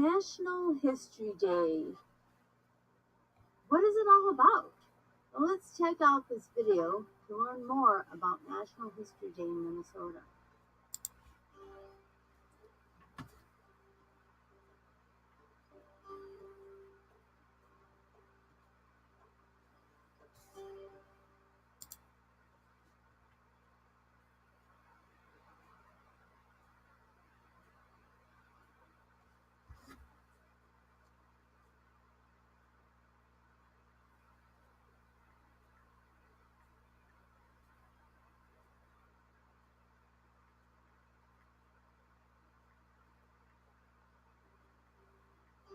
National History Day. What is it all about? Well, let's check out this video to learn more about National History Day in Minnesota.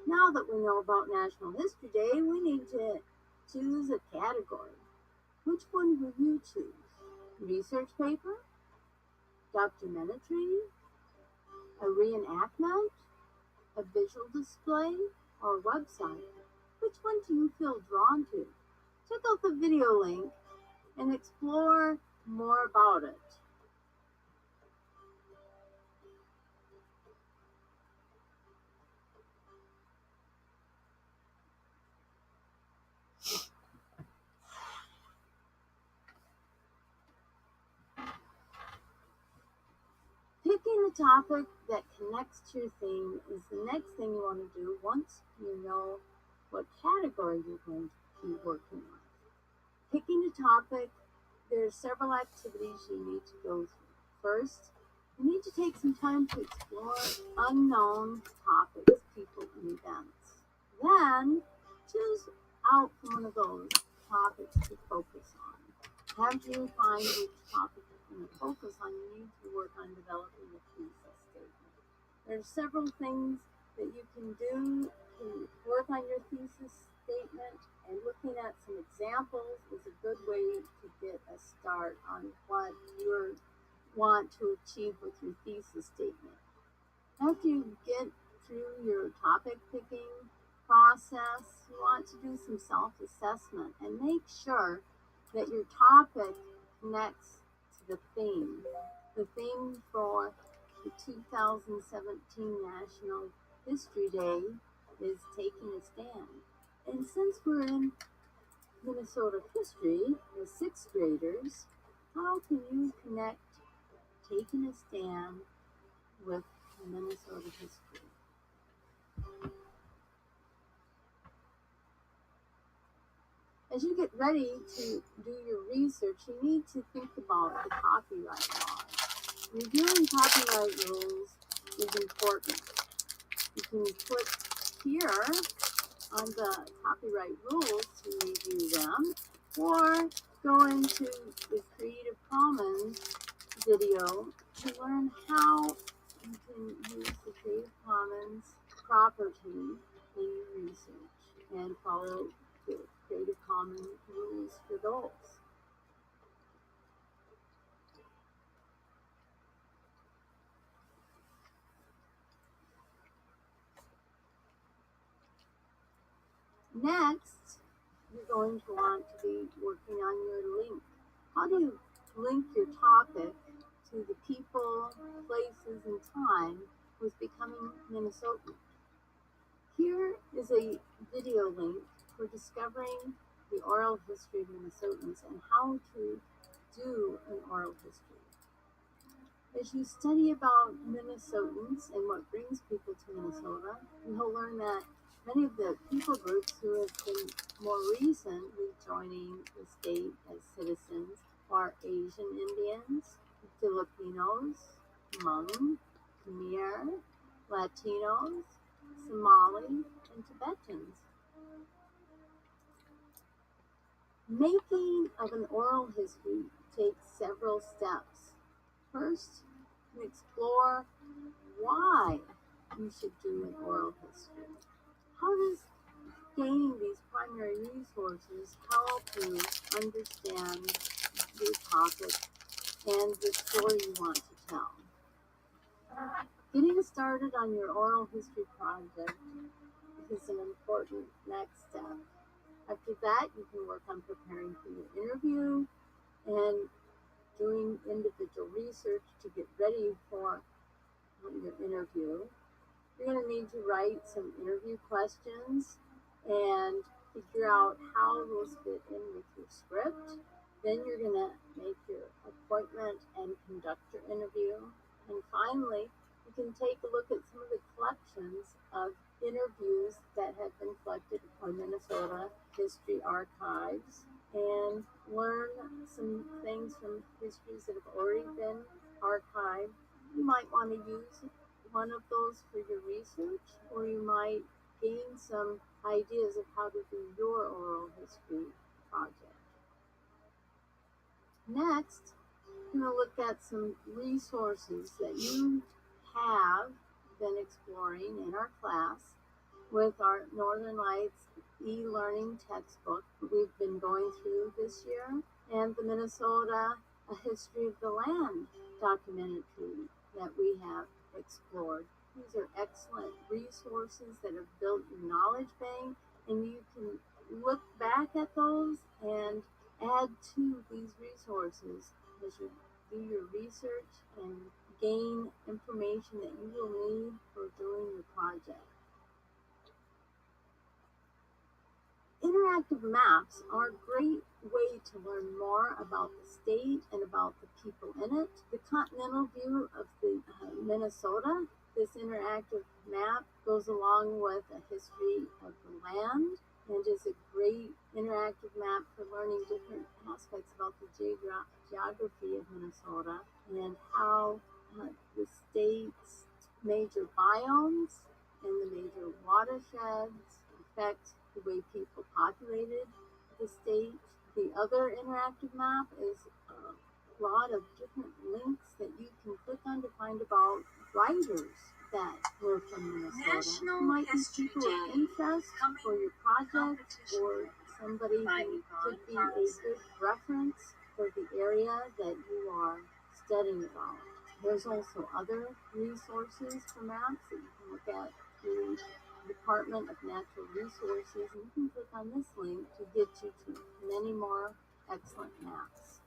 Now that we know about National History Day, we need to choose a category. Which one will you choose? Research paper? Documentary? A reenactment? A visual display? Or a website? Which one do you feel drawn to? Check out the video link and explore more about it. Picking a topic that connects to your theme is the next thing you want to do once you know what category you're going to be working on. Picking a topic, there are several activities you need to go through. First, you need to take some time to explore unknown topics, people, and events. Then, choose out one of those topics to focus on. After you find which topic you're going to focus on, you need to work on developing a thesis statement. There are several things that you can do to work on your thesis statement, and looking at some examples is a good way to get a start on what you want to achieve with your thesis statement. After you get through your topic picking process, you want to do some self-assessment and make sure that your topic connects to the theme. The theme for the 2017 National History Day is taking a stand. And since we're in Minnesota history as sixth graders, how can you connect taking a stand with Minnesota history? As you get ready to do your research, you need to think about the copyright laws. Reviewing copyright rules is important. You can click here on the copyright rules to review them, or go into the Creative Commons video to learn how you can use the Creative Commons property in your research and follow the Creative Commons rules for those. Next, you're going to want to be working on your link. How do you link your topic to the people, places, and time who's becoming Minnesotan? Here is a video link for discovering the oral history of Minnesotans and how to do an oral history. As you study about Minnesotans and what brings people to Minnesota, you'll learn that many of the people groups who have been more recently joining the state as citizens are Asian Indians, Filipinos, Hmong, Khmer, Latinos, Somali, and Tibetans. Making of an oral history takes several steps. First, you explore why you should do an oral history. How does gaining these primary resources help you understand your topic and the story you want to tell? Getting started on your oral history project is an important next step. After that, you can work on preparing for your interview and doing individual research to get ready for your interview. You're going to need to write some interview questions and figure out how those fit in with your script. Then you're going to make your appointment and conduct your interview. And finally, you can take a look at some of the collections of interviews that have been collected by Minnesota History Archives and learn some things from histories that have already been archived. You might want to use one of those for your research, or you might gain some ideas of how to do your oral history project. Next, I'm going to look at some resources that you have been exploring in our class with our Northern Lights e-learning textbook we've been going through this year, and the Minnesota A History of the Land documentary that we have explored. These are excellent resources that have built your knowledge bank, and you can look back at those and add to these resources as you do your research and gain information that you will need for doing your project. Interactive maps are a great way to learn more about the state and about the people in it. The continental view of Minnesota, this interactive map goes along with a history of the land and is a great interactive map for learning different aspects about the geography of Minnesota and how the state's major biomes and the major watersheds affect the way people populated the state. The other interactive map is a lot of different links that you can click on to find about writers that were from Minnesota. National might be History people Day of interest for your project, or somebody who could be a good reference for the area that you are studying about. There's also other resources for maps that you can look at through Department of Natural Resources, and you can click on this link to get you to many more excellent maps.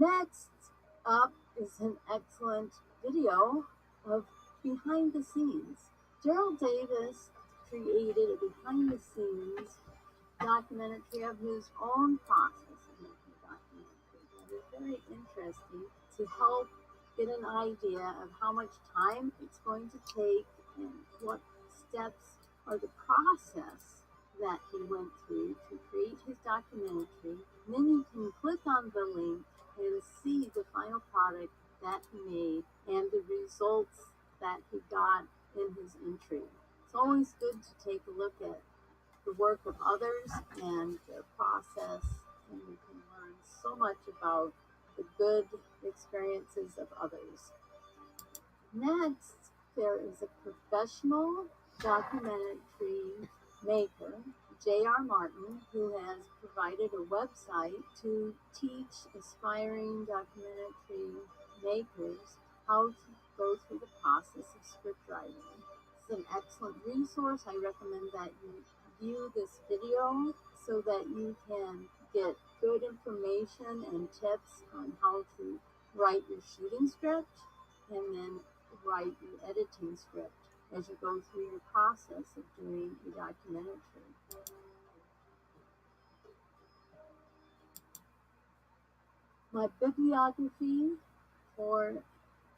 Next up is an excellent video of behind the scenes. Gerald Davis created a behind the scenes documentary of his own process of making a documentary. That is very interesting to help get an idea of how much time it's going to take and what steps are the process that he went through to create his documentary. And then you can click on the link and see the final product that he made and the results that he got in his entry. It's always good to take a look at the work of others and their process, and you can learn so much about the good experiences of others. Next, there is a professional documentary maker, J.R. Martin, who has provided a website to teach aspiring documentary makers how to go through the process of script writing. It's an excellent resource. I recommend that you view this video so that you can get good information and tips on how to write your shooting script and then write your editing script as you go through your process of doing a documentary. My bibliography for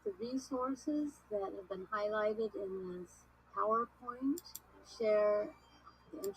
the resources that have been highlighted in this PowerPoint share the